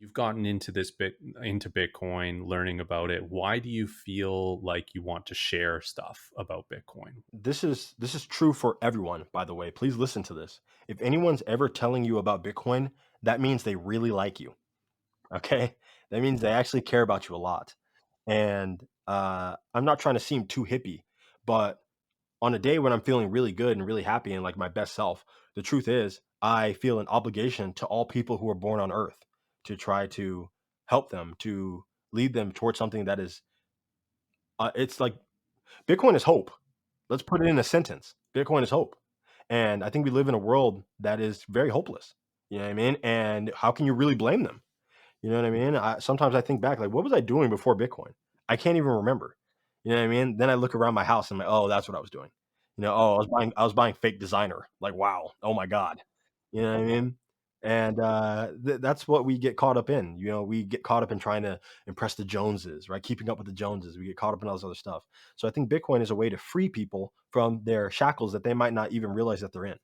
You've gotten into into Bitcoin, learning about it. Why do you feel like you want to share stuff about Bitcoin? This is true for everyone, by the way. Please listen to this. If anyone's ever telling you about Bitcoin, that means they really like you. Okay? That means they actually care about you a lot. And I'm not trying to seem too hippie, but on a day when I'm feeling really good and really happy and like my best self, the truth is I feel an obligation to all people who are born on earth to try to help them, to lead them towards something that is it's like Bitcoin is hope. Let's put it in a sentence. Bitcoin is hope. And I think we live in a world that is very hopeless. You know what I mean? And how can you really blame them? You know what I mean? Sometimes I think back, like, what was I doing before Bitcoin? I can't even remember. You know what I mean? Then I look around my house and I'm like, oh, that's what I was doing. Oh, I was buying fake designer. Like, wow, oh my god. You know what I mean? And that's what we get caught up in. We get caught up in trying to impress the Joneses, right? Keeping up with the Joneses. We get caught up in all this other stuff. So I think Bitcoin is a way to free people from their shackles that they might not even realize that they're in.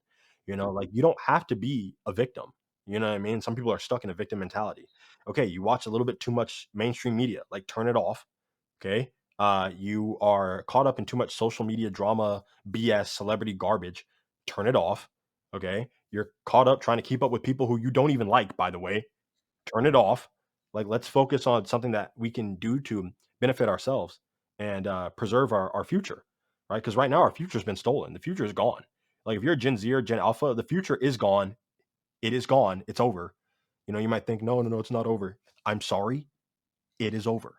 Like you don't have to be a victim. You know what I mean? Some people are stuck in a victim mentality. Okay, you watch a little bit too much mainstream media, like turn it off. Okay. You are caught up in too much social media drama, BS, celebrity garbage. Turn it off. Okay. You're caught up trying to keep up with people who you don't even like, by the way. Turn it off. Like, let's focus on something that we can do to benefit ourselves and preserve our future, right? Because right now our future's been stolen. The future is gone. Like, if you're a Gen Z or Gen Alpha, the future is gone. It is gone. It's over. You might think, no, no, no, it's not over. I'm sorry. It is over.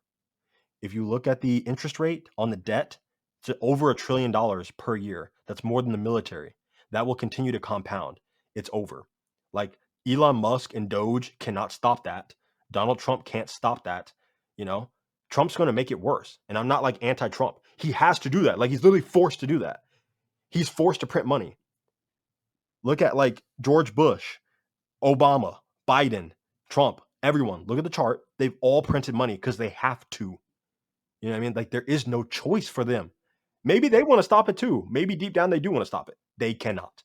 If you look at the interest rate on the debt, it's over $1 trillion per year. That's more than the military. That will continue to compound. It's over. Like, Elon Musk and Doge cannot stop that. Donald Trump can't stop that. You know, Trump's going to make it worse. And I'm not like anti-Trump. He has to do that. Like, he's literally forced to do that. He's forced to print money. Look at like George Bush, Obama, Biden, Trump, everyone. Look at the chart. They've all printed money because they have to. You know what I mean? Like, there is no choice for them. Maybe they want to stop it too. Maybe deep down they do want to stop it. They cannot.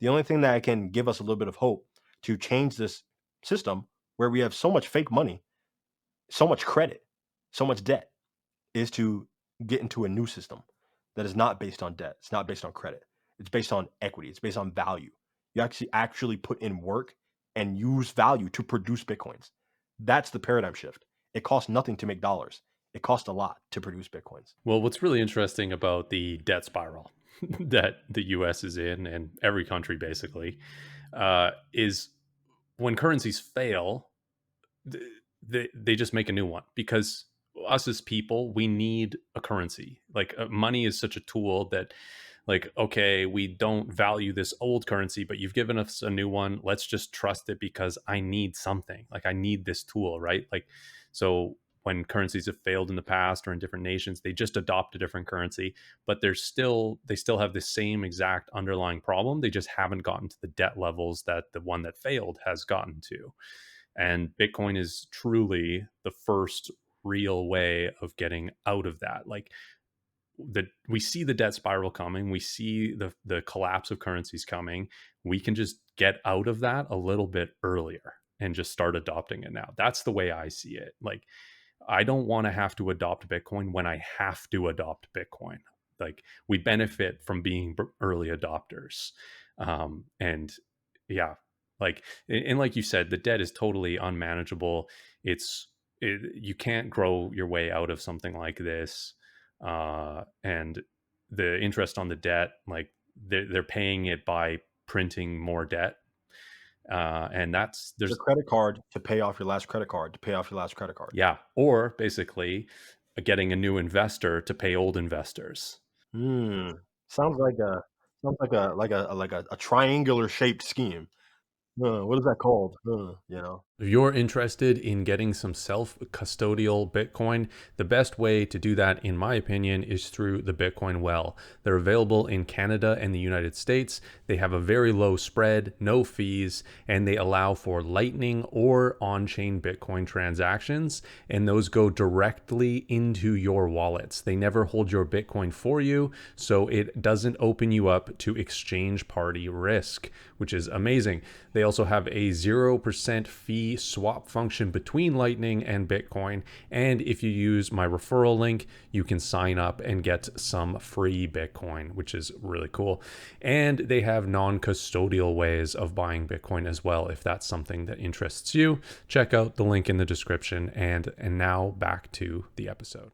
The only thing that can give us a little bit of hope to change this system where we have so much fake money, so much credit, so much debt is to get into a new system that is not based on debt. It's not based on credit. It's based on equity. It's based on value. You actually put in work and use value to produce Bitcoins. That's the paradigm shift. It costs nothing to make dollars. It costs a lot to produce Bitcoins. Well, what's really interesting about the debt spiral that the US is in, and every country basically, is when currencies fail, they just make a new one, because us as people, we need a currency. Like, money is such a tool that, like, okay, we don't value this old currency, but you've given us a new one. Let's just trust it because I need something. Like, I need this tool, right? Like, so when currencies have failed in the past or in different nations, they just adopt a different currency, but they still have the same exact underlying problem. They just haven't gotten to the debt levels that the one that failed has gotten to. And Bitcoin is truly the first real way of getting out of that. Like, we see the debt spiral coming, we see the collapse of currencies coming. We can just get out of that a little bit earlier and just start adopting it now. That's the way I see it. Like, I don't want to have to adopt Bitcoin when I have to adopt Bitcoin. Like, we benefit from being early adopters. And yeah, like, and like you said, the debt is totally unmanageable. You can't grow your way out of something like this. And the interest on the debt, like, they're paying it by printing more debt. And that's Your there's credit card to pay off your last credit card to pay off your last credit card. Yeah, or basically getting a new investor to pay old investors. Hmm. Sounds like a triangular shaped scheme. What is that called? If you're interested in getting some self-custodial Bitcoin, the best way to do that, in my opinion, is through the Bitcoin Well. They're available in Canada and the United States. They have a very low spread, no fees, and they allow for Lightning or on-chain Bitcoin transactions, and those go directly into your wallets. They never hold your Bitcoin for you, so it doesn't open you up to exchange party risk, which is amazing. They also have a 0% fee the swap function between Lightning and Bitcoin. And if you use my referral link, you can sign up and get some free Bitcoin, which is really cool. And they have non-custodial ways of buying Bitcoin as well. If that's something that interests you, check out the link in the description. And now back to the episode.